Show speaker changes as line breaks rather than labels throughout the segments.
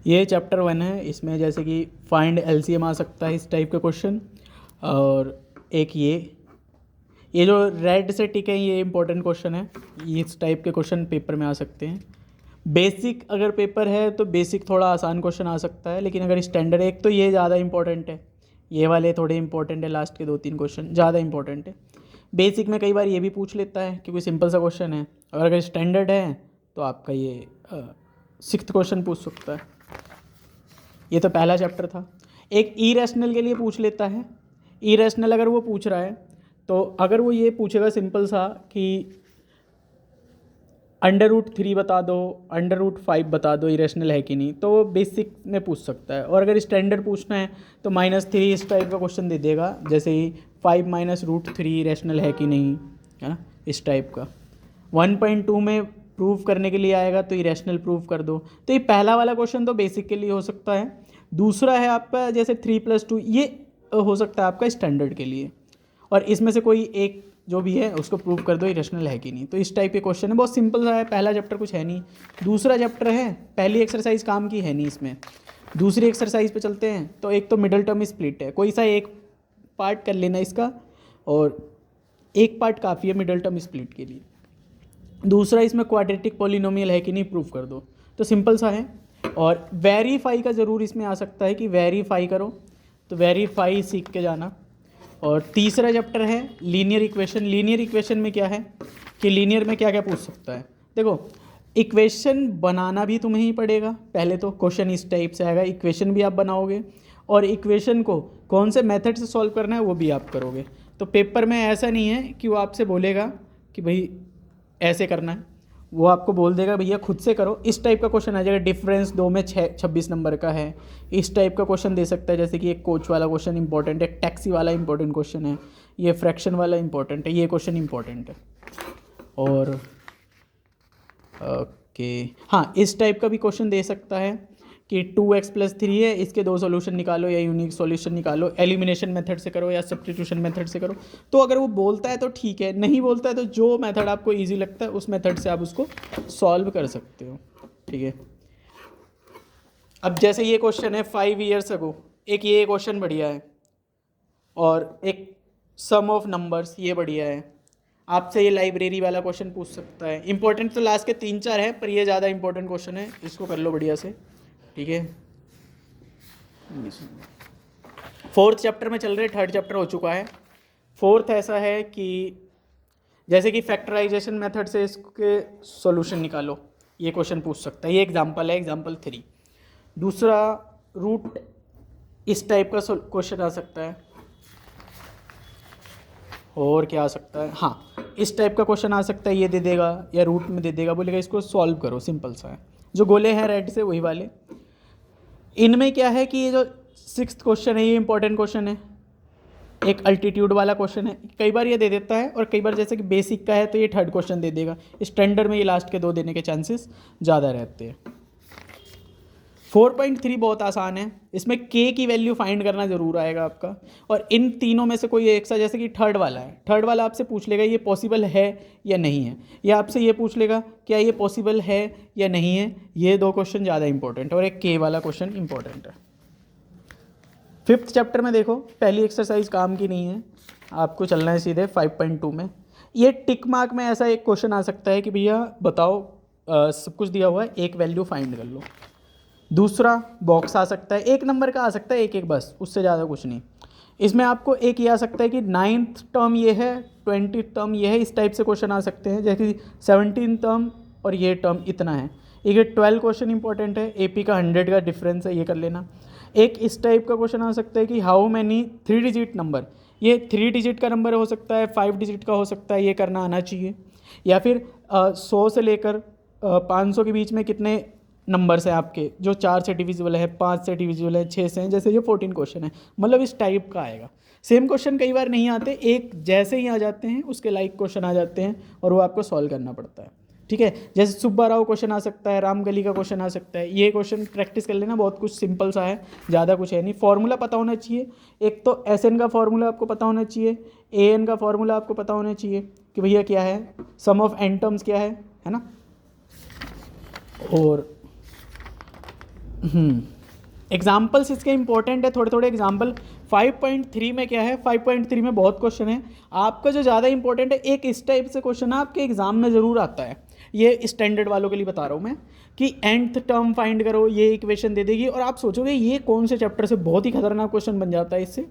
ये चैप्टर 1 है। इसमें जैसे कि फाइंड एलसीएम आ सकता है इस टाइप का क्वेश्चन, और एक ये जो रेड से टिक है ये इंपॉर्टेंट क्वेश्चन है। इस टाइप के क्वेश्चन पेपर में आ सकते हैं। बेसिक अगर पेपर है तो बेसिक थोड़ा आसान क्वेश्चन आ सकता है, लेकिन अगर स्टैंडर्ड एक तो ये ज़्यादा इंपॉर्टेंट है, ये वाले थोड़े इंपॉर्टेंट है, लास्ट के 2-3 क्वेश्चन ज़्यादा इंपॉर्टेंट है। बेसिक में कई बार ये भी पूछ लेता है क्योंकि सिंपल सा क्वेश्चन है, और अगर स्टैंडर्ड है तो आपका ये 6th क्वेश्चन पूछ सकता है। ये तो पहला चैप्टर था। एक इरेशनल के लिए पूछ लेता है। इरेशनल अगर वो पूछ रहा है तो अगर वो ये पूछेगा सिंपल सा कि √3 बता दो, √5 बता दो इरेशनल है कि नहीं, तो वो बेसिक में पूछ सकता है। और अगर स्टैंडर्ड पूछना है तो -3 इस टाइप का क्वेश्चन दे देगा, जैसे ही 5 - √3 इरेशनल है कि नहीं, है ना, इस टाइप का। 1.2 में प्रूव करने के लिए आएगा तो इरेशनल प्रूव कर दो। तो ये पहला वाला क्वेश्चन तो बेसिक के लिए हो सकता है। दूसरा है आपका जैसे 3+2, ये हो सकता है आपका स्टैंडर्ड के लिए, और इसमें से कोई एक जो भी है उसको प्रूव कर दो इरेशनल है कि नहीं। तो इस टाइप के क्वेश्चन है, बहुत सिंपल सा है। पहला चैप्टर कुछ है नहीं। दूसरा चैप्टर है, पहली एक्सरसाइज काम की है नहीं इसमें। दूसरी एक्सरसाइज पे चलते हैं। तो एक तो मिडल टर्म स्प्लिट है, कोई सा एक पार्ट कर लेना इसका, और एक पार्ट काफ़ी है मिडल टर्म स्प्लिट के लिए। दूसरा इसमें क्वाड्रेटिक पॉलिनोमियल है कि नहीं प्रूव कर दो। तो सिंपल सा है। और वेरीफाई का ज़रूर इसमें आ सकता है कि वेरीफाई करो, तो वेरीफाई सीख के जाना। और तीसरा चैप्टर है लीनियर इक्वेशन। लीनियर इक्वेशन में क्या है कि लीनियर में क्या क्या पूछ सकता है। देखो, इक्वेशन बनाना भी तुम्हें ही पड़ेगा। पहले तो क्वेश्चन इस टाइप से आएगा, इक्वेशन भी आप बनाओगे, और इक्वेशन को कौन से मेथड से सॉल्व करना है वो भी आप करोगे। तो पेपर में ऐसा नहीं है कि वो आपसे बोलेगा कि भाई ऐसे करना है, वो आपको बोल देगा भैया खुद से करो। इस टाइप का क्वेश्चन आ जाएगा। डिफरेंस 2 में 26 नंबर का है, इस टाइप का क्वेश्चन दे सकता है। जैसे कि एक कोच वाला क्वेश्चन इंपॉर्टेंट है, टैक्सी वाला इंपॉर्टेंट क्वेश्चन है, ये फ्रैक्शन वाला इंपॉर्टेंट है, ये क्वेश्चन इंपॉर्टेंट है। और ओके, हाँ, इस टाइप का भी क्वेश्चन दे सकता है कि 2x+3 है, इसके 2 सॉल्यूशन निकालो या यूनिक सॉल्यूशन निकालो, एलिमिनेशन मेथड से करो या सब्स्टिट्यूशन मेथड से करो। तो अगर वो बोलता है तो ठीक है, नहीं बोलता है तो जो मेथड आपको इजी लगता है उस मेथड से आप उसको सॉल्व कर सकते हो। ठीक है। अब जैसे ये क्वेश्चन है 5 ईयर्स अगो, एक ये क्वेश्चन बढ़िया है, और एक सम ऑफ नंबर्स ये बढ़िया है। आपसे ये लाइब्रेरी वाला क्वेश्चन पूछ सकता है। इंपॉर्टेंट तो लास्ट के 3-4 है, पर ये ज़्यादा इंपॉर्टेंट क्वेश्चन है, इसको कर लो बढ़िया से। ठीक है। 4th चैप्टर में चल रहे, 3rd चैप्टर हो चुका है। 4th ऐसा है कि जैसे कि फैक्टराइजेशन मेथड से इसके सॉल्यूशन निकालो, ये क्वेश्चन पूछ सकता है। ये एग्जांपल है, एग्जांपल 3। दूसरा रूट इस टाइप का क्वेश्चन आ सकता है। और क्या आ सकता है, हाँ, इस टाइप का क्वेश्चन आ सकता है। ये दे देगा या रूट में दे देगा, बोलेगा इसको सॉल्व करो, सिंपल सा है। जो गोले हैं रेड से वही वाले। इनमें क्या है कि ये जो 6th क्वेश्चन है ये इंपॉर्टेंट क्वेश्चन है, एक अल्टीट्यूड वाला क्वेश्चन है। कई बार ये दे देता है, और कई बार जैसे कि बेसिक का है तो ये 3rd क्वेश्चन दे देगा। स्टैंडर्ड में ये लास्ट के 2 देने के चांसेस ज़्यादा रहते हैं। 4.3 बहुत आसान है, इसमें k की वैल्यू फाइंड करना ज़रूर आएगा आपका। और इन तीनों में से कोई एक सा, जैसे कि 3rd वाला है, 3rd वाला आपसे पूछ लेगा ये पॉसिबल है या नहीं है, या आपसे ये पूछ लेगा क्या ये पॉसिबल है या नहीं है। ये 2 क्वेश्चन ज़्यादा इंपॉर्टेंट है, और एक k वाला क्वेश्चन इंपॉर्टेंट है। 5th चैप्टर में देखो, पहली एक्सरसाइज काम की नहीं है, आपको चलना है सीधे 5.2 में। ये टिक मार्क में ऐसा एक क्वेश्चन आ सकता है कि भैया बताओ, सब कुछ दिया हुआ है, एक वैल्यू फाइंड कर लो। दूसरा बॉक्स आ सकता है, 1 नंबर का आ सकता है, एक बस, उससे ज़्यादा कुछ नहीं। इसमें आपको एक ये आ सकता है कि 9th टर्म ये है, 20th टर्म ये है, इस टाइप से क्वेश्चन आ सकते हैं। जैसे 17th टर्म और ये टर्म इतना है। एक 12 क्वेश्चन इंपॉर्टेंट है, AP का 100 का डिफरेंस है, ये कर लेना। एक इस टाइप का क्वेश्चन आ सकता है कि हाउ मैनी 3 डिजिट नंबर, ये 3 डिजिट का नंबर हो सकता है, 5 डिजिट का हो सकता है, ये करना आना चाहिए। या फिर 100 से लेकर 500 के बीच में कितने नंबर्स हैं आपके जो 4 से डिविजिबल है, 5 से डिविजिबल है, 6 से हैं, जैसे ये 14 क्वेश्चन है, मतलब इस टाइप का आएगा। सेम क्वेश्चन कई बार नहीं आते, एक जैसे ही आ जाते हैं उसके लाइक क्वेश्चन आ जाते हैं, और वो आपको सॉल्व करना पड़ता है। ठीक है। जैसे सुब्बा राव क्वेश्चन आ सकता है, रामगली का क्वेश्चन आ सकता है। ये क्वेश्चन प्रैक्टिस कर लेना, बहुत कुछ सिंपल सा है, ज़्यादा कुछ है नहीं। फॉर्मूला पता होना चाहिए। एक तो SN का फॉर्मूला आपको पता होना चाहिए, AN का फॉर्मूला आपको पता होना चाहिए कि भैया क्या है, सम ऑफ n टर्म्स क्या है ना। और एग्जाम्पल्स इसके इंपॉर्टेंट है, थोड़े थोड़े एग्जाम्पल। 5.3 में क्या है, 5.3 में बहुत क्वेश्चन है। आपका जो ज़्यादा इंपॉर्टेंट है, एक इस टाइप से क्वेश्चन है आपके एग्जाम में ज़रूर आता है, ये स्टैंडर्ड वालों के लिए बता रहा हूँ मैं, कि nth टर्म फाइंड करो, ये इक्वेशन दे देगी और आप सोचोगे ये कौन से चैप्टर से, बहुत ही खतरनाक क्वेश्चन बन जाता है इससे।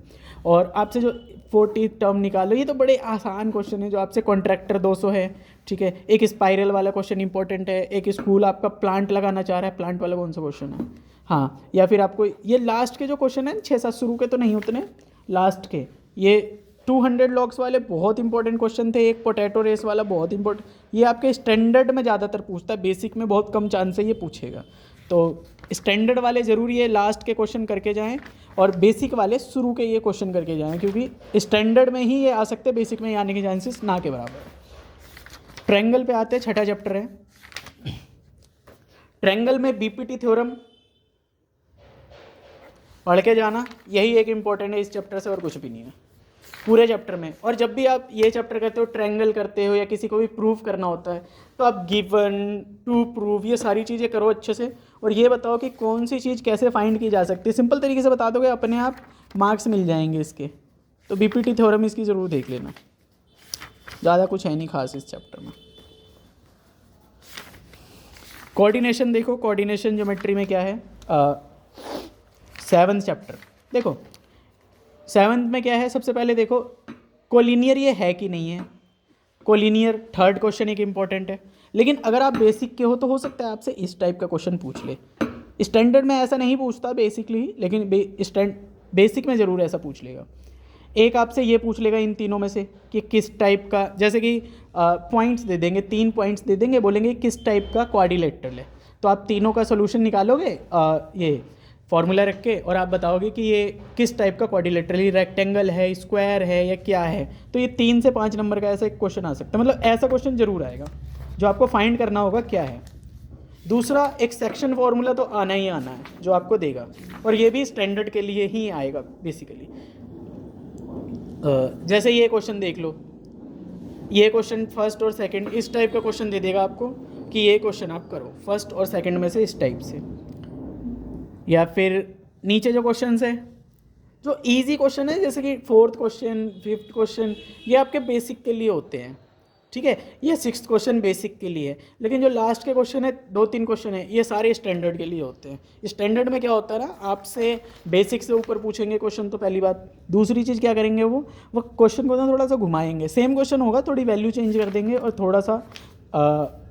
और आपसे जो 40th टर्म निकालो, ये तो बड़े आसान क्वेश्चन है। जो आपसे कॉन्ट्रैक्टर 200 है, ठीक है, एक स्पाइरल वाला क्वेश्चन इंपॉर्टेंट है, एक स्कूल आपका प्लांट लगाना चाह रहा है, प्लांट वाला कौन सा क्वेश्चन है, हाँ, या फिर आपको ये लास्ट के जो क्वेश्चन है 6-7 शुरू के तो नहीं उतने, लास्ट के ये 200 लॉग्स वाले बहुत इंपॉर्टेंट क्वेश्चन थे, एक पोटैटो रेस वाला बहुत इंपॉर्टेंट, ये आपके स्टैंडर्ड में ज़्यादातर पूछता है, बेसिक में बहुत कम चांस है ये पूछेगा। तो स्टैंडर्ड वाले ज़रूर ये लास्ट के क्वेश्चन करके जाएं और बेसिक वाले शुरू के ये क्वेश्चन करके जाएं, क्योंकि स्टैंडर्ड में ही ये आ सकते हैं, बेसिक में आने के चांसेस ना के बराबर। ट्रायंगल पे आते हैं, छठा चैप्टर है। ट्रायंगल में बीपीटी थ्योरम पढ़ के जाना, यही एक इम्पॉर्टेंट है इस चैप्टर से, और कुछ भी नहीं है पूरे चैप्टर में। और जब भी आप ये चैप्टर करते हो, ट्रायंगल करते हो या किसी को भी प्रूव करना होता है, तो आप गिवन, टू प्रूव, ये सारी चीज़ें करो अच्छे से, और ये बताओ कि कौन सी चीज़ कैसे फाइंड की जा सकती है। सिंपल तरीके से बता दोगे, अपने आप मार्क्स मिल जाएंगे इसके। तो बीपीटी थ्योरम इसकी ज़रूर देख लेना, ज़्यादा कुछ है नहीं खास इस चैप्टर में। कोऑर्डिनेशन देखो, कोऑर्डिनेशन ज्योमेट्री में क्या है, 7th चैप्टर देखो। 7th में क्या है, सबसे पहले देखो कोलिनियर ये है कि नहीं है। कोलिनियर थर्ड क्वेश्चन एक इंपॉर्टेंट है, लेकिन अगर आप बेसिक के हो तो हो सकता है आपसे इस टाइप का क्वेश्चन पूछ ले। स्टैंडर्ड में ऐसा नहीं पूछता बेसिकली, लेकिन बेसिक में ज़रूर ऐसा पूछ लेगा। एक आपसे ये पूछ लेगा इन तीनों में से कि किस टाइप का, जैसे कि पॉइंट्स दे देंगे, 3 पॉइंट्स दे देंगे, बोलेंगे किस टाइप का क्वाड्रिलेटरल है, तो आप तीनों का सोल्यूशन निकालोगे ये फॉर्मूला रख के, और आप बताओगे कि ये किस टाइप का क्वाड्रिलेटरल, रेक्टेंगल है, स्क्वायर है, या क्या है। तो ये 3 से 5 नंबर का ऐसा एक क्वेश्चन आ सकता है, मतलब ऐसा क्वेश्चन जरूर आएगा जो आपको फाइंड करना होगा क्या है। दूसरा, एक सेक्शन फॉर्मूला तो आना ही आना है जो आपको देगा, और ये भी स्टैंडर्ड के लिए ही आएगा बेसिकली। जैसे ये क्वेश्चन देख लो, ये क्वेश्चन फर्स्ट और सेकंड इस टाइप का क्वेश्चन दे देगा आपको कि ये क्वेश्चन आप करो फर्स्ट और सेकंड में से इस टाइप से। या फिर नीचे जो क्वेश्चन है, जो इजी क्वेश्चन है, जैसे कि 4th क्वेश्चन, 5th क्वेश्चन, ये आपके बेसिक के लिए होते हैं, ठीक है। ये 6th क्वेश्चन बेसिक के लिए है, लेकिन जो लास्ट के क्वेश्चन है, 2-3 क्वेश्चन है, ये सारे स्टैंडर्ड के लिए होते हैं। स्टैंडर्ड में क्या होता है ना, आपसे बेसिक से ऊपर पूछेंगे क्वेश्चन, तो पहली बात। दूसरी चीज़ क्या करेंगे, वो क्वेश्चन को ना थोड़ा सा घुमाएंगे, सेम क्वेश्चन होगा, थोड़ी वैल्यू चेंज कर देंगे और थोड़ा सा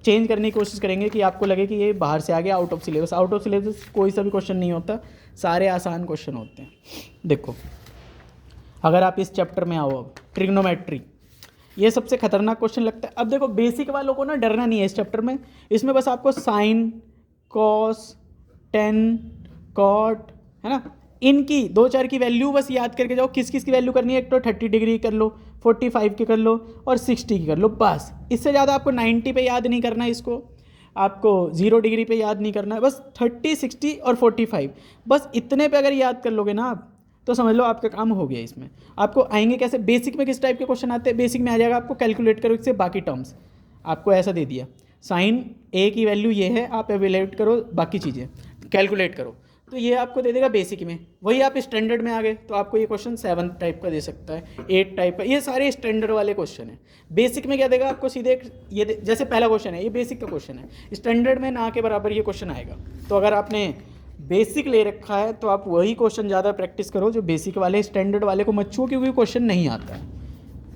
चेंज करने की कोशिश करेंगे कि आपको लगे कि ये बाहर से आ गया, out of syllabus. Out of syllabus कोई सा भी क्वेश्चन नहीं होता, सारे आसान क्वेश्चन होते हैं। देखो, अगर आप इस चैप्टर में आओ, अब ट्रिग्नोमेट्री, ये सबसे खतरनाक क्वेश्चन लगता है। अब देखो, बेसिक वालों को ना डरना नहीं है इस चैप्टर में, इसमें बस आपको साइन, कॉस, टेन, कॉट, है ना, इनकी 2-4 की वैल्यू बस याद करके जाओ। किस किस की वैल्यू करनी है, एक तो 30 डिग्री कर लो, 45 की कर लो और 60 की कर लो, बस। इससे ज़्यादा आपको 90 पे याद नहीं करना है, इसको आपको 0 डिग्री पे याद नहीं करना है, बस 30, 60 और 45, बस इतने पे अगर याद कर लोगे ना आप, तो समझ लो आपका काम हो गया। इसमें आपको आएंगे कैसे, बेसिक में किस टाइप के क्वेश्चन आते हैं, बेसिक में आ जाएगा आपको कैलकुलेट करो इससे बाकी टर्म्स, आपको ऐसा दे दिया, साइन ए की वैल्यू ये है, आप एवेल्यूएट करो, बाकी चीज़ें कैलकुलेट करो, तो ये आपको दे देगा बेसिक में। वही आप स्टैंडर्ड में आ गए तो आपको ये क्वेश्चन 7th टाइप का दे सकता है, 8 टाइप का, ये सारे स्टैंडर्ड वाले क्वेश्चन हैं। बेसिक में क्या देगा आपको, सीधे ये जैसे पहला क्वेश्चन है, ये बेसिक का क्वेश्चन है, स्टैंडर्ड में ना के बराबर ये क्वेश्चन आएगा। तो अगर आपने बेसिक ले रखा है तो आप वही क्वेश्चन ज़्यादा प्रैक्टिस करो जो बेसिक वाले, स्टैंडर्ड वाले को मत छुओ, क्योंकि क्वेश्चन नहीं आता है,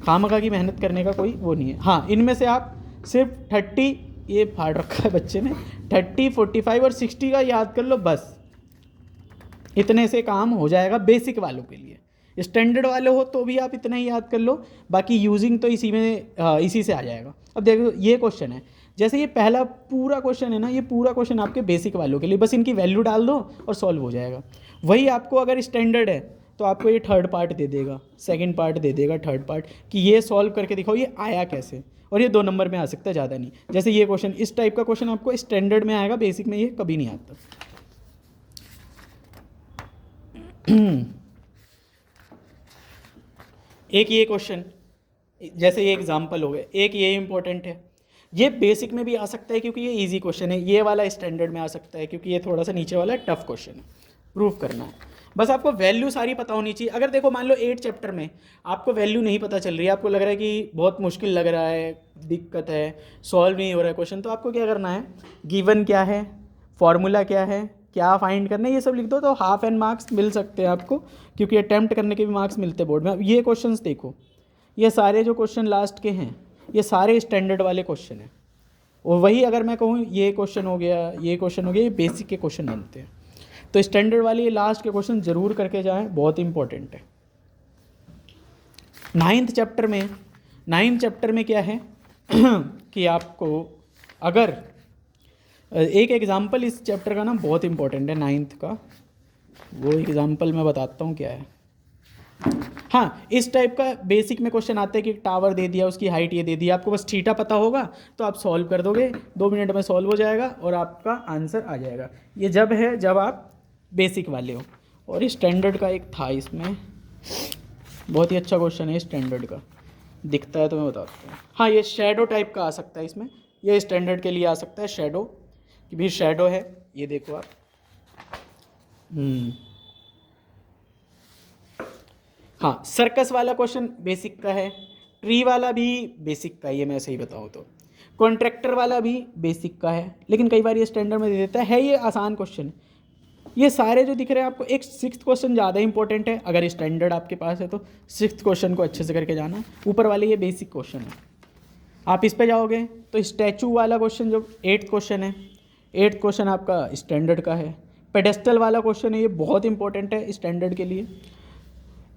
खामखा की मेहनत करने का कोई वो नहीं है। हाँ, इनमें से आप सिर्फ 30, ये फाड़ रखा है बच्चे ने, 30, 45 और 60 का याद कर लो, बस इतने से काम हो जाएगा बेसिक वालों के लिए। स्टैंडर्ड वाले हो तो भी आप इतना ही याद कर लो, बाकी यूजिंग तो इसी से आ जाएगा। अब देखो, ये क्वेश्चन है, जैसे ये पहला पूरा क्वेश्चन है ना, ये पूरा क्वेश्चन आपके बेसिक वालों के लिए, बस इनकी वैल्यू डाल दो और सॉल्व हो जाएगा। वही आपको अगर स्टैंडर्ड है तो आपको ये थर्ड पार्ट दे देगा, सेकंड पार्ट दे देगा, थर्ड पार्ट, कि ये सॉल्व करके दिखाओ ये आया कैसे, और ये 2 नंबर में आ सकता है, ज़्यादा नहीं। जैसे ये क्वेश्चन, इस टाइप का क्वेश्चन आपको स्टैंडर्ड में आएगा, बेसिक में ये कभी नहीं आता। एक ये क्वेश्चन, जैसे ये एग्जाम्पल हो गए, एक ये इंपॉर्टेंट है, ये बेसिक में भी आ सकता है क्योंकि ये इजी क्वेश्चन है, ये वाला स्टैंडर्ड में आ सकता है क्योंकि ये थोड़ा सा नीचे वाला टफ क्वेश्चन है, प्रूफ करना है। बस आपको वैल्यू सारी पता होनी चाहिए। अगर देखो मान लो 8 चैप्टर में आपको वैल्यू नहीं पता चल रही है, आपको लग रहा है कि बहुत मुश्किल लग रहा है, दिक्कत है, सॉल्व नहीं हो रहा है क्वेश्चन, तो आपको क्या करना है, गिवन क्या है, फॉर्मूला क्या है, क्या फाइंड करना है, ये सब लिख दो तो हाफ एंड मार्क्स मिल सकते हैं आपको, क्योंकि अटैम्प्ट करने के भी मार्क्स मिलते हैं बोर्ड में। ये क्वेश्चंस देखो, ये सारे जो क्वेश्चन लास्ट के हैं ये सारे स्टैंडर्ड वाले क्वेश्चन हैं, और वही अगर मैं कहूँ ये क्वेश्चन हो गया, ये क्वेश्चन हो गया, ये बेसिक के क्वेश्चन बनते हैं। तो स्टैंडर्ड वाले ये लास्ट के क्वेश्चन जरूर करके जाएं, बहुत इंपॉर्टेंट है। नाइन्थ चैप्टर में क्या है कि आपको अगर एक एग्जाम्पल इस चैप्टर का ना बहुत इंपॉर्टेंट है नाइन्थ का, वो एग्जाम्पल मैं बताता हूँ क्या है। हाँ, इस टाइप का बेसिक में क्वेश्चन आता है कि टावर दे दिया, उसकी हाइट ये दे दी, आपको बस थीटा पता होगा तो आप सॉल्व कर दोगे, 2 मिनट में सॉल्व हो जाएगा और आपका आंसर आ जाएगा। ये जब है जब आप बेसिक वाले हो। और स्टैंडर्ड का एक था इसमें, बहुत ही अच्छा क्वेश्चन है स्टैंडर्ड का, दिखता है तो मैं बताता हूँ। हाँ, ये शैडो टाइप का आ सकता है इसमें, ये स्टैंडर्ड के लिए आ सकता है शैडो, कि भी शैडो है, ये देखो आप। हाँ, सर्कस वाला क्वेश्चन बेसिक का है, ट्री वाला भी बेसिक का है, ये मैं सही बताऊँ तो कॉन्ट्रैक्टर वाला भी बेसिक का है, लेकिन कई बार ये स्टैंडर्ड में दे देता है, ये आसान क्वेश्चन। ये सारे जो दिख रहे हैं आपको, एक 6th क्वेश्चन ज़्यादा इंपॉर्टेंट है, अगर स्टैंडर्ड आपके पास है तो 6th क्वेश्चन को अच्छे से करके जाना। ऊपर वाले ये बेसिक क्वेश्चन है, आप इस पे जाओगे तो स्टैचू वाला क्वेश्चन जो 8th क्वेश्चन है, 8th क्वेश्चन आपका स्टैंडर्ड का है। पेडेस्टल वाला क्वेश्चन है, ये बहुत इंपॉर्टेंट है स्टैंडर्ड के लिए।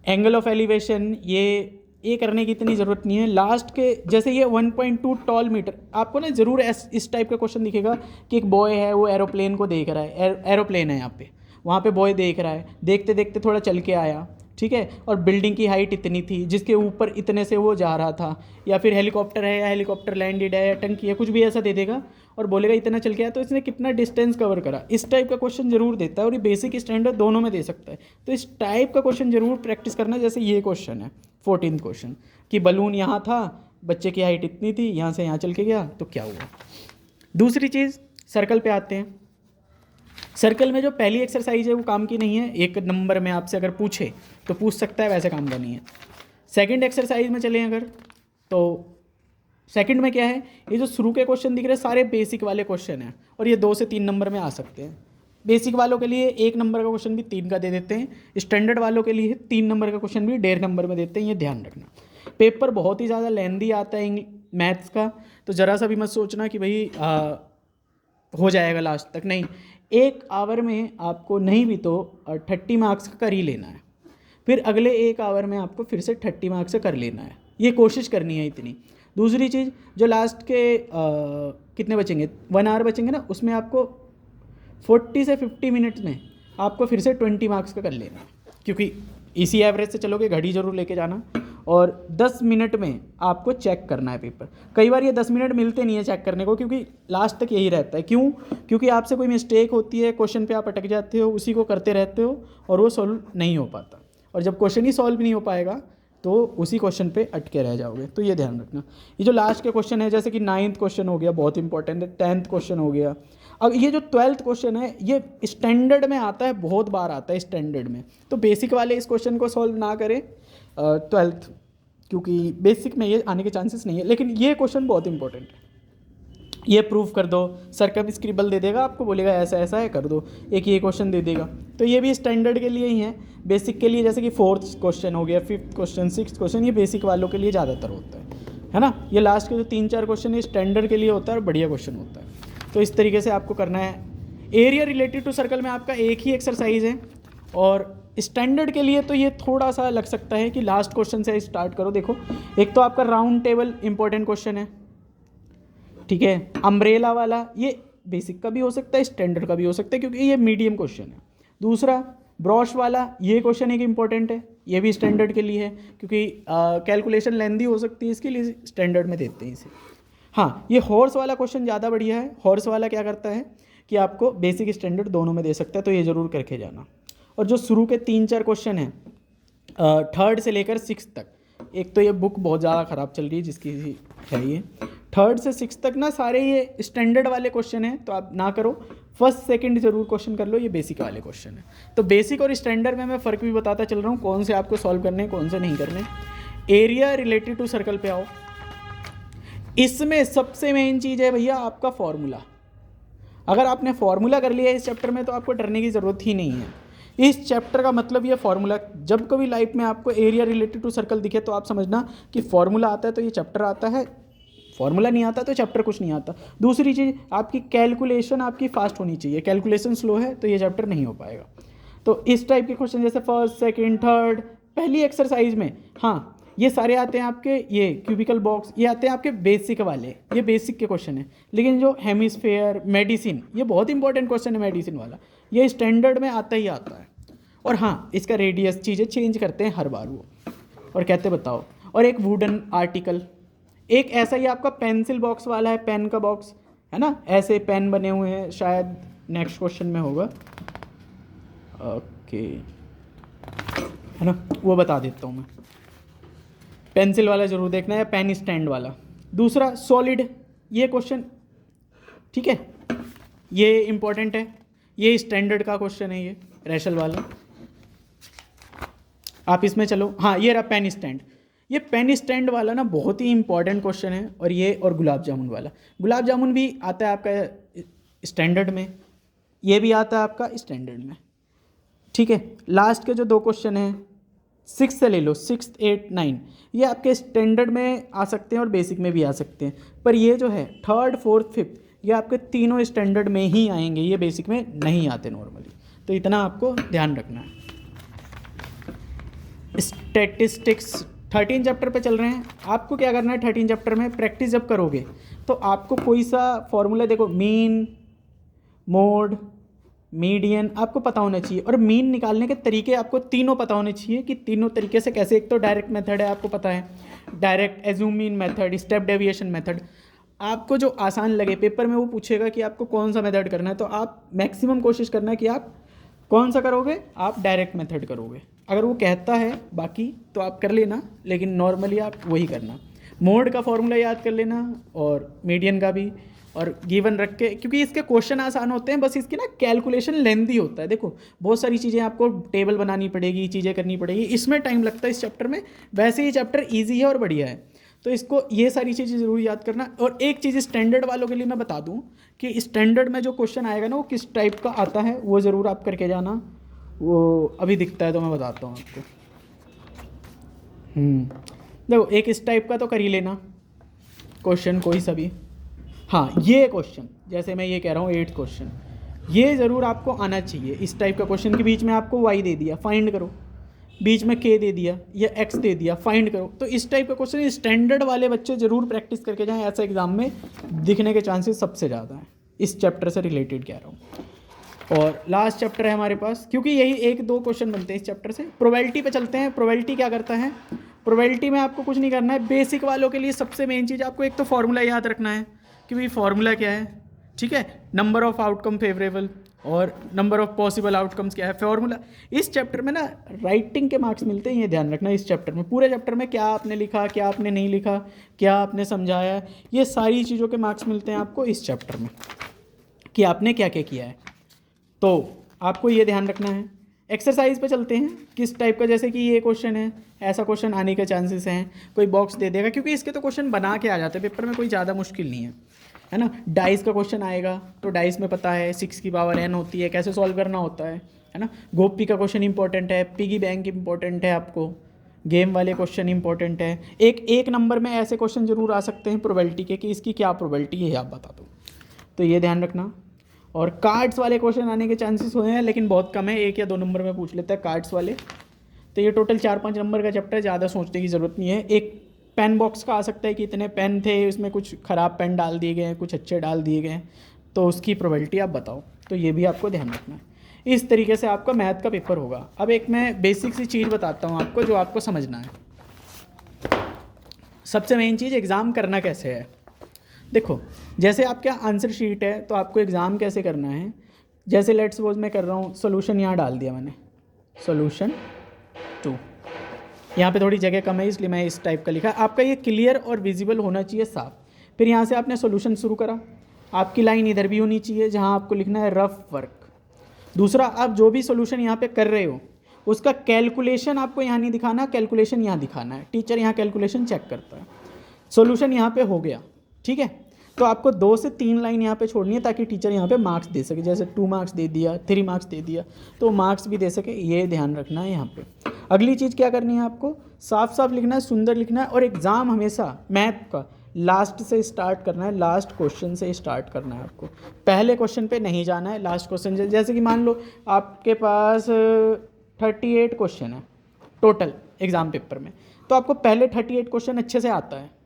एंगल ऑफ एलिवेशन, ये करने की इतनी ज़रूरत नहीं है। लास्ट के जैसे ये 1.2 टॉल मीटर, आपको ना ज़रूर इस टाइप का क्वेश्चन दिखेगा कि एक बॉय है, वो एरोप्लेन को देख रहा है, एरोप्लेन है यहाँ पे, वहाँ पे बॉय देख रहा है, देखते देखते थोड़ा चल के आया, ठीक है, और बिल्डिंग की हाइट इतनी थी, जिसके ऊपर इतने से वो जा रहा था। या फिर हेलीकॉप्टर है, या हेलीकॉप्टर लैंडेड है, या टंकी है, कुछ भी ऐसा दे देगा और बोलेगा इतना चल के आया, तो इसने कितना डिस्टेंस कवर करा, इस टाइप का क्वेश्चन जरूर देता है। और ये बेसिक स्टैंडर्ड दोनों में दे सकता है, तो इस टाइप का क्वेश्चन जरूर प्रैक्टिस करना। जैसे ये क्वेश्चन है 14th क्वेश्चन, कि बलून यहाँ था, बच्चे की हाइट इतनी थी, यहाँ से यहाँ चल के गया तो क्या हुआ। दूसरी चीज़, सर्कल पे आते हैं। सर्कल में जो पहली एक्सरसाइज है वो काम की नहीं है, 1 नंबर में आपसे अगर पूछे तो पूछ सकता है, वैसे काम का नहीं है। सेकंड एक्सरसाइज में चलें अगर, तो सेकंड में क्या है, ये जो शुरू के क्वेश्चन दिख रहे हैं सारे बेसिक वाले क्वेश्चन हैं, और ये 2 से 3 नंबर में आ सकते हैं। बेसिक वालों के लिए 1 नंबर का क्वेश्चन भी 3 का दे देते हैं, स्टैंडर्ड वालों के लिए 3 नंबर का क्वेश्चन भी 1.5 नंबर में देते हैं, ये ध्यान रखना। पेपर बहुत ही ज़्यादा लेंदी आता है मैथ्स का, तो ज़रा सा भी मत सोचना कि भाई हो जाएगा लास्ट तक, नहीं। 1 आवर में आपको नहीं भी तो 30 मार्क्स का कर ही लेना है, फिर अगले 1 आवर में आपको फिर से 30 मार्क्स का कर लेना है, ये कोशिश करनी है इतनी। दूसरी चीज़, जो लास्ट के कितने बचेंगे, 1 आवर बचेंगे ना, उसमें आपको 40 से 50 मिनट में आपको फिर से 20 मार्क्स का कर लेना है, क्योंकि इसी एवरेज से चलोगे, घड़ी जरूर लेके जाना। और 10 मिनट में आपको चेक करना है पेपर। कई बार ये 10 मिनट मिलते नहीं है चेक करने को, क्योंकि लास्ट तक यही रहता है। क्यों? क्योंकि आपसे कोई मिस्टेक होती है, क्वेश्चन पे आप अटक जाते हो, उसी को करते रहते हो और वो सॉल्व नहीं हो पाता, और जब क्वेश्चन ही सॉल्व नहीं हो पाएगा तो उसी क्वेश्चन पे अटके रह जाओगे, तो ये ध्यान रखना। ये जो लास्ट के क्वेश्चन है, जैसे कि 9th क्वेश्चन हो गया, बहुत इंपॉर्टेंट है, 10th क्वेश्चन हो गया। अब ये जो 12th क्वेश्चन है, ये स्टैंडर्ड में आता है, बहुत बार आता है स्टैंडर्ड में, तो बेसिक वाले इस क्वेश्चन को सॉल्व ना करें 12th, क्योंकि बेसिक में ये आने के चांसेस नहीं है। लेकिन ये क्वेश्चन बहुत इंपॉर्टेंट है, ये प्रूफ कर दो, सर्कम स्क्रिबल दे देगा आपको, बोलेगा ऐसा ऐसा है कर दो, एक ये क्वेश्चन दे देगा, तो ये भी स्टैंडर्ड के लिए ही है। बेसिक के लिए जैसे कि 4th क्वेश्चन हो गया, 5th क्वेश्चन, 6th क्वेश्चन, ये बेसिक वालों के लिए ज़्यादातर होता है ना। ये लास्ट के जो 3-4 क्वेश्चन है स्टैंडर्ड के लिए होता है और बढ़िया क्वेश्चन होता है। तो इस तरीके से आपको करना है। एरिया रिलेटेड टू सर्कल में आपका एक ही एक्सरसाइज है, और स्टैंडर्ड के लिए तो ये थोड़ा सा लग सकता है कि लास्ट क्वेश्चन से स्टार्ट करो। देखो, एक तो आपका राउंड टेबल इंपॉर्टेंट क्वेश्चन है, ठीक है। अम्ब्रेला वाला ये बेसिक का भी हो सकता है, स्टैंडर्ड का भी हो सकता है, क्योंकि ये मीडियम क्वेश्चन है। दूसरा ब्रॉश वाला, ये क्वेश्चन एक इंपॉर्टेंट है, ये भी स्टैंडर्ड के लिए है, क्योंकि कैलकुलेशन लेंदी हो सकती है, इसके लिए स्टैंडर्ड में देते हैं इसे। हाँ, ये हॉर्स वाला क्वेश्चन ज़्यादा बढ़िया है। हॉर्स वाला क्या करता है कि आपको बेसिक स्टैंडर्ड दोनों में दे सकता है, तो ये ज़रूर करके जाना। और जो शुरू के 3-4 क्वेश्चन हैं 3rd से लेकर 6th तक, एक तो ये बुक बहुत ज़्यादा ख़राब चल रही है जिसकी है, ये 3rd से 6th तक ना सारे ये स्टैंडर्ड वाले क्वेश्चन हैं, तो आप ना करो, 1st 2nd जरूर क्वेश्चन कर लो, ये बेसिक वाले क्वेश्चन है। तो बेसिक और स्टैंडर्ड में मैं फ़र्क भी बताता चल रहा हूँ, कौन से आपको सॉल्व करने हैं कौन से नहीं करने। एरिया रिलेटेड टू सर्कल पे आओ। इसमें सबसे मेन चीज़ है भैया आपका फॉर्मूला। अगर आपने फॉर्मूला कर लिया इस चैप्टर में तो आपको डरने की ज़रूरत ही नहीं है। इस चैप्टर का मतलब ये फॉर्मूला, जब कभी लाइफ में आपको एरिया रिलेटेड टू सर्कल दिखे तो आप समझना कि फॉर्मूला आता है तो ये चैप्टर आता है, फॉर्मूला नहीं आता तो चैप्टर कुछ नहीं आता। दूसरी चीज़, आपकी कैलकुलेशन आपकी फास्ट होनी चाहिए, कैलकुलेशन स्लो है तो ये चैप्टर नहीं हो पाएगा। तो इस टाइप के क्वेश्चन जैसे 1st 2nd 3rd पहली एक्सरसाइज में, हाँ ये सारे आते हैं आपके, ये क्यूबिकल बॉक्स ये आते हैं आपके बेसिक वाले, ये बेसिक के क्वेश्चन है। लेकिन जो हेमिस्फेयर, मेडिसिन, ये बहुत इंपॉर्टेंट क्वेश्चन है मेडिसिन वाला, ये स्टैंडर्ड में आता ही आता है। और हाँ इसका रेडियस चीज़ें चेंज करते हैं हर बार वो, और कहते बताओ। और एक वुडन आर्टिकल, एक ऐसा ही आपका पेंसिल बॉक्स वाला है, पेन का बॉक्स है ना, ऐसे पेन बने हुए हैं, शायद नेक्स्ट क्वेश्चन में होगा, ओके है ना, वो बता देता हूँ मैं। पेंसिल वाला जरूर देखना है, पेन स्टैंड वाला। दूसरा सॉलिड, ये क्वेश्चन ठीक है, ये इंपॉर्टेंट है, ये स्टैंडर्ड का क्वेश्चन है, ये रैशल वाला, आप इसमें चलो। हाँ ये रहा पेन स्टैंड, ये पेन स्टैंड वाला ना बहुत ही इंपॉर्टेंट क्वेश्चन है। और ये और गुलाब जामुन वाला, गुलाब जामुन भी आता है आपका स्टैंडर्ड में, ये भी आता है आपका स्टैंडर्ड में, ठीक है। लास्ट के जो 2 क्वेश्चन हैं 6 से ले लो, 6th 8th 9, ये आपके स्टैंडर्ड में आ सकते हैं और बेसिक में भी आ सकते हैं। पर ये जो है 3rd 4th 5th ये आपके तीनों स्टैंडर्ड में ही आएंगे, ये बेसिक में नहीं आते नॉर्मली, तो इतना आपको ध्यान रखना है। स्टैटिस्टिक्स 13 चैप्टर पे चल रहे हैं। आपको क्या करना है 13 चैप्टर में, प्रैक्टिस जब करोगे तो आपको कोई सा फॉर्मूला, देखो मीन, मोड, मीडियन आपको पता होना चाहिए, और मीन निकालने के तरीके आपको तीनों पता होने चाहिए कि तीनों तरीके से कैसे। एक तो डायरेक्ट मेथड है, आपको पता है, direct assume mean method, step deviation method. आपको जो आसान लगे, पेपर में वो पूछेगा कि आपको कौन सा मेथड करना है, तो आप मैक्सिमम कोशिश करना कि आप कौन सा करोगे, आप डायरेक्ट मेथड करोगे। अगर वो कहता है बाकी तो आप कर लेना, लेकिन नॉर्मली आप वही करना। मोड का फॉर्मूला याद कर लेना और मीडियन का भी, और गिवन रख के, क्योंकि इसके क्वेश्चन आसान होते हैं, बस इसकी ना कैलकुलेशन लेंथी होता है। देखो बहुत सारी चीज़ें आपको टेबल बनानी पड़ेगी, चीज़ें करनी पड़ेगी, इसमें टाइम लगता है इस चैप्टर में। वैसे ही चैप्टर ईजी है और बढ़िया है, तो इसको ये सारी चीज़ें ज़रूर याद करना। और एक चीज़ स्टैंडर्ड वालों के लिए मैं बता दूं कि स्टैंडर्ड में जो क्वेश्चन आएगा ना वो किस टाइप का आता है, वो ज़रूर आप करके जाना। वो अभी दिखता है तो मैं बताता हूँ आपको। देखो एक इस टाइप का तो कर ही लेना क्वेश्चन कोई सा भी। हाँ ये क्वेश्चन, जैसे मैं ये कह रहा हूँ 8th क्वेश्चन, ये ज़रूर आपको आना चाहिए। इस टाइप का क्वेश्चन के बीच में आपको y दे दिया, फाइंड करो, बीच में k दे दिया या x दे दिया, फाइंड करो। तो इस टाइप का क्वेश्चन स्टैंडर्ड वाले बच्चे ज़रूर प्रैक्टिस करके जाएं, ऐसा एग्जाम में दिखने के चांसेस सबसे ज़्यादा हैं। इस चैप्टर से रिलेटेड कह रहा हूँ। और लास्ट चैप्टर है हमारे पास, क्योंकि यही 1-2 क्वेश्चन बनते हैं इस चैप्टर से। प्रोबेबिलिटी पे चलते हैं। प्रोबेबिलिटी क्या करता है, प्रोबेबिलिटी में आपको कुछ नहीं करना है। बेसिक वालों के लिए सबसे मेन चीज़ आपको एक तो फॉर्मूला याद रखना है कि भाई फॉर्मूला क्या है, ठीक है। नंबर ऑफ आउटकम फेवरेबल और नंबर ऑफ पॉसिबल आउटकम्स क्या है, फॉर्मूला। इस चैप्टर में ना राइटिंग के मार्क्स मिलते हैं, ये ध्यान रखना। इस चैप्टर में, पूरे चैप्टर में क्या आपने लिखा, क्या आपने नहीं लिखा, क्या आपने समझाया, ये सारी चीज़ों के मार्क्स मिलते हैं आपको इस चैप्टर में कि आपने क्या क्या किया है। तो आपको ये ध्यान रखना है। एक्सरसाइज पे चलते हैं, किस टाइप का, जैसे कि ये क्वेश्चन है, ऐसा क्वेश्चन आने के चांसेस हैं। कोई बॉक्स दे देगा, क्योंकि इसके तो क्वेश्चन बना के आ जाते हैं पेपर में, कोई ज़्यादा मुश्किल नहीं है ना। डाइस का क्वेश्चन आएगा तो डाइस में पता है 6 की पावर n होती है, कैसे सॉल्व करना होता है ना। गोपी का क्वेश्चन इंपॉर्टेंट है, पिगी बैंक इंपॉर्टेंट है, आपको गेम वाले क्वेश्चन इंपॉर्टेंट है। एक नंबर में ऐसे क्वेश्चन जरूर आ सकते हैं प्रोबेबिलिटी के कि इसकी क्या प्रोबेबिलिटी है, आप बता दो, तो ये ध्यान रखना। और कार्ड्स वाले क्वेश्चन आने के चांसेस हुए हैं, लेकिन बहुत कम है, 1 या 2 नंबर में पूछ लेता है कार्ड्स वाले। तो ये टोटल 4-5 नंबर का चैप्टर है, ज़्यादा सोचने की ज़रूरत नहीं है। एक पेन बॉक्स का आ सकता है कि इतने पेन थे, उसमें कुछ ख़राब पेन डाल दिए गए हैं, कुछ अच्छे डाल दिए गए हैं, तो उसकी प्रोबेबिलिटी आप बताओ। तो ये भी आपको ध्यान रखना है। इस तरीके से आपका मैथ का पेपर होगा। अब एक मैं बेसिक सी चीज़ बताता हूँ आपको, जो आपको समझना है। सबसे मेन चीज़, एग्ज़ाम करना कैसे है। देखो जैसे आपके आंसर शीट है, तो आपको एग्ज़ाम कैसे करना है। जैसे लेट्स सपोज मैं कर रहा हूँ, सोल्यूशन यहाँ डाल दिया मैंने, सोल्यूशन 2, यहाँ पे थोड़ी जगह कम है इसलिए मैं इस टाइप का लिखा। आपका ये क्लियर और विजिबल होना चाहिए, साफ। फिर यहाँ से आपने सोल्यूशन शुरू करा, आपकी लाइन इधर भी होनी चाहिए जहाँ आपको लिखना है रफ वर्क। दूसरा, आप जो भी सोल्यूशन यहाँ पे कर रहे हो उसका कैलकुलेशन आपको यहाँ नहीं दिखाना, कैलकुलेशन यहाँ दिखाना है। टीचर यहाँ कैलकुलेशन चेक करता है। सोल्यूशन यहाँ पे हो गया, ठीक है, तो आपको 2 से 3 लाइन यहाँ पे छोड़नी है ताकि टीचर यहाँ पे मार्क्स दे सके। जैसे 2 मार्क्स दे दिया, 3 मार्क्स दे दिया, तो मार्क्स भी दे सके, ये ध्यान रखना है यहाँ पे। अगली चीज़ क्या करनी है आपको, साफ साफ लिखना है, सुंदर लिखना है। और एग्ज़ाम हमेशा मैथ का लास्ट से स्टार्ट करना है, लास्ट क्वेश्चन से स्टार्ट करना है आपको। पहले क्वेश्चन पे नहीं जाना है, लास्ट क्वेश्चन। जैसे कि मान लो आपके पास 38 क्वेश्चन है टोटल एग्ज़ाम पेपर में, तो आपको पहले 38 क्वेश्चन अच्छे से आता है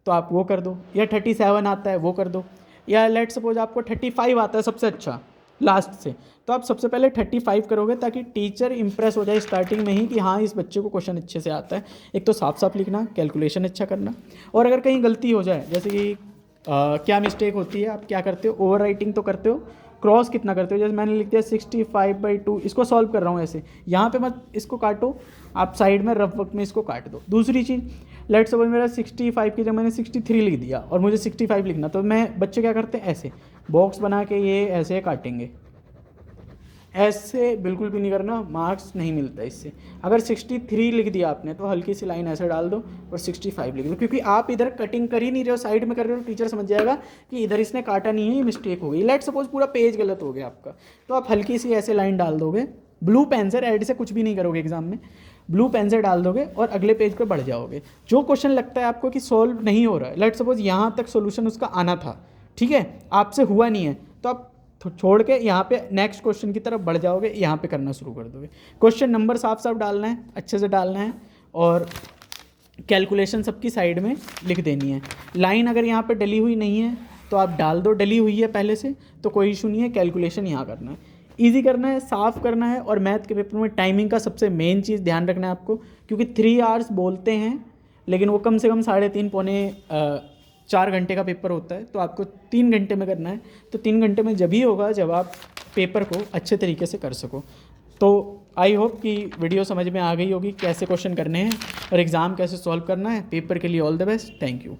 तो आप वो कर दो, या 37 आता है वो कर दो, या लेट सपोज आपको 35 आता है सबसे अच्छा लास्ट से, तो आप सबसे पहले 35 करोगे ताकि टीचर इंप्रेस हो जाए स्टार्टिंग में ही कि हाँ इस बच्चे को क्वेश्चन अच्छे से आता है। एक तो साफ साफ लिखना, कैलकुलेशन अच्छा करना, और अगर कहीं गलती हो जाए, जैसे कि क्या मिस्टेक होती है, आप क्या करते हो, ओवर राइटिंग तो करते हो, क्रॉस कितना करते हो। जैसे मैंने लिख दिया 65/2, इसको सॉल्व कर रहा हूँ ऐसे, यहाँ पे मत इसको काटो, आप साइड में रफ वर्क में इसको काट दो। दूसरी चीज़, लेट सपोज मेरा 65 की जगह मैंने 63 लिख दिया और मुझे 65 लिखना, तो मैं बच्चे क्या करते हैं, ऐसे बॉक्स बना के ये ऐसे काटेंगे, ऐसे बिल्कुल भी नहीं करना, मार्क्स नहीं मिलता इससे। अगर 63 लिख दिया आपने तो हल्की सी लाइन ऐसे डाल दो और 65 लिख दो, क्योंकि आप इधर कटिंग कर ही नहीं रहे हो, साइड में कर रहे हो, टीचर समझ जाएगा कि इधर इसने काटा नहीं है, ये मिस्टेक हो गई। लेट सपोज पूरा पेज गलत हो गया आपका, तो आप हल्की सी ऐसे लाइन डाल दोगे, ब्लू पेन से, रेड से कुछ भी नहीं करोगे एग्जाम में, ब्लू पेन से डाल दोगे और अगले पेज पर बढ़ जाओगे। जो क्वेश्चन लगता है आपको कि सॉल्व नहीं हो रहा है, लेट सपोज यहाँ तक सोल्यूशन उसका आना था, ठीक है, आपसे हुआ नहीं है, तो आप छोड़ के यहाँ पे नेक्स्ट क्वेश्चन की तरफ बढ़ जाओगे, यहाँ पे करना शुरू कर दोगे। क्वेश्चन नंबर साफ साफ डालना है, अच्छे से डालना है, और कैलकुलेशन सबकी साइड में लिख देनी है। लाइन अगर यहाँ पे डली हुई नहीं है तो आप डाल दो, डली हुई है पहले से तो कोई इशू नहीं है, कैलकुलेशन यहाँ करना है, ईजी करना है, साफ करना है। और मैथ के पेपर में टाइमिंग का सबसे मेन चीज़ ध्यान रखना है आपको, क्योंकि 3 आवर्स बोलते हैं लेकिन वो कम से कम 3.5 पौने 4 घंटे का पेपर होता है, तो आपको 3 घंटे में करना है। तो 3 घंटे में जब ही होगा जब आप पेपर को अच्छे तरीके से कर सको। तो आई होप कि वीडियो समझ में आ गई होगी कैसे क्वेश्चन करने हैं और एग्ज़ाम कैसे सॉल्व करना है। पेपर के लिए all the best, thank you.